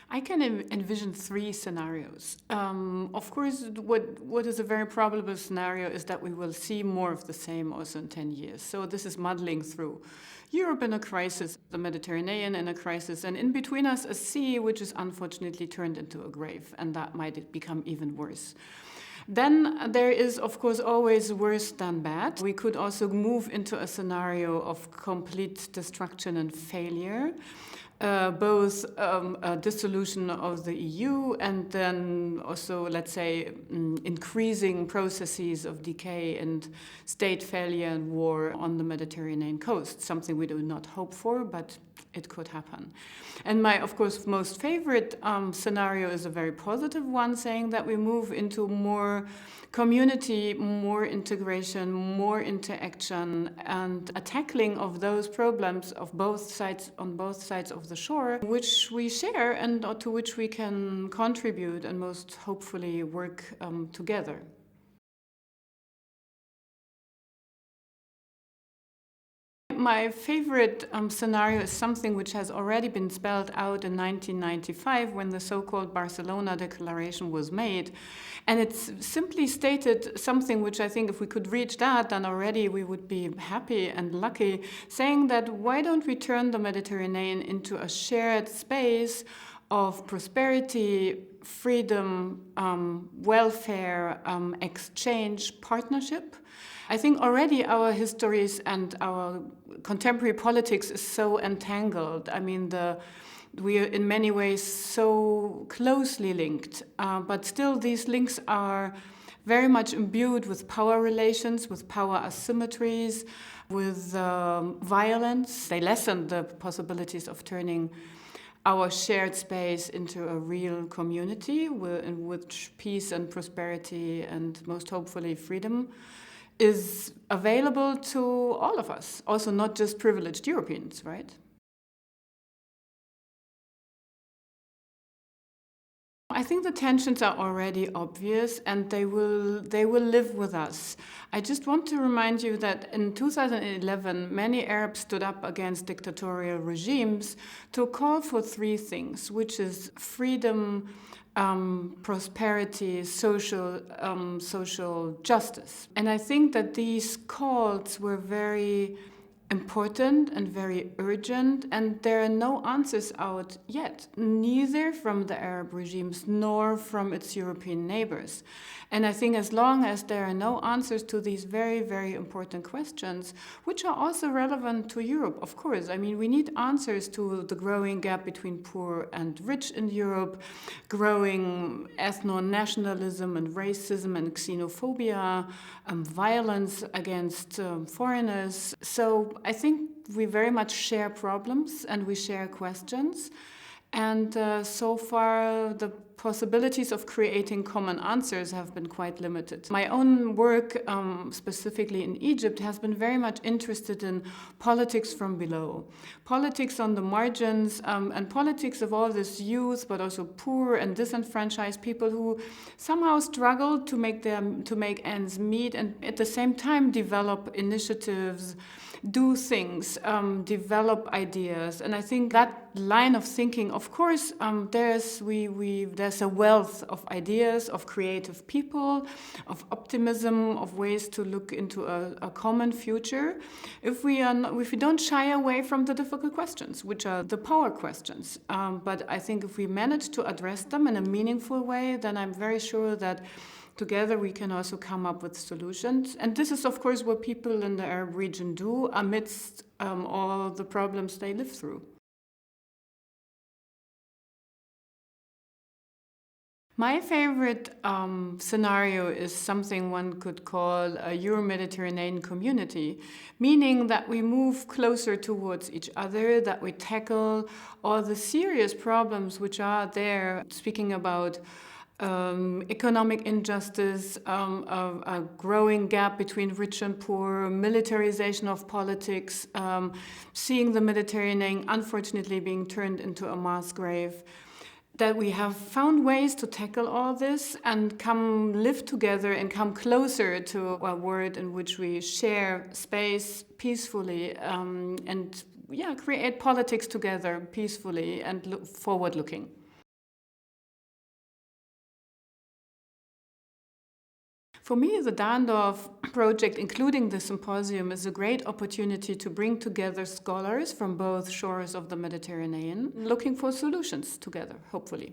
I can envision three scenarios. Of course, what is a very probable scenario is that we will see more of the same also in 10 years. So this is muddling through. Europe in a crisis, the Mediterranean in a crisis, and in between us a sea which is unfortunately turned into a grave, and that might become even worse. Then there is, of course, always worse than bad. We could also move into a scenario of complete destruction and failure. Both a dissolution of the EU and then also, let's say, increasing processes of decay and state failure and war on the Mediterranean coast, something we do not hope for, but it could happen. And my, of course, most favorite scenario is a very positive one, saying that we move into more community, more integration, more interaction, and a tackling of those problems of both sides, on both sides of the shore, which we share and to which we can contribute and most hopefully work together. My favorite scenario is something which has already been spelled out in 1995 when the so-called Barcelona Declaration was made. And it's simply stated something which I think if we could reach that, then already we would be happy and lucky, saying that why don't we turn the Mediterranean into a shared space of prosperity, freedom, welfare, exchange, partnership. I think already our histories and our contemporary politics is so entangled. I mean, we are in many ways so closely linked, but still these links are very much imbued with power relations, with power asymmetries, with violence. They lessen the possibilities of turning our shared space into a real community in which peace and prosperity and most hopefully freedom is available to all of us, also not just privileged Europeans, right? I think the tensions are already obvious and they will live with us. I just want to remind you that in 2011, many Arabs stood up against dictatorial regimes to call for three things, which is freedom, prosperity, social justice. And I think that these calls were very important and very urgent, and there are no answers out yet, neither from the Arab regimes nor from its European neighbors. And I think as long as there are no answers to these very, very important questions, which are also relevant to Europe, of course. I mean, we need answers to the growing gap between poor and rich in Europe, growing ethno-nationalism and racism and xenophobia, violence against foreigners. So I think we very much share problems and we share questions. And so far, the possibilities of creating common answers have been quite limited. My own work, specifically in Egypt, has been very much interested in politics from below. Politics on the margins, and politics of all this youth, but also poor and disenfranchised people who somehow struggle to make ends meet and at the same time develop initiatives, do things, develop ideas. And I think that line of thinking, of course, there's a wealth of ideas, of creative people, of optimism, of ways to look into a common future. If we don't shy away from the difficult questions, which are the power questions. But I think if we manage to address them in a meaningful way, then I'm very sure that together we can also come up with solutions. And this is, of course, what people in the Arab region do amidst all the problems they live through. My favorite scenario is something one could call a Euro-Mediterranean community, meaning that we move closer towards each other, that we tackle all the serious problems which are there, speaking about economic injustice, a growing gap between rich and poor, militarization of politics, seeing the Mediterranean unfortunately being turned into a mass grave. that we have found ways to tackle all this and come live together and come closer to a world in which we share space peacefully and create politics together peacefully and look forward-looking. For me, the Dahrendorf project, including the symposium, is a great opportunity to bring together scholars from both shores of the Mediterranean, looking for solutions together, hopefully.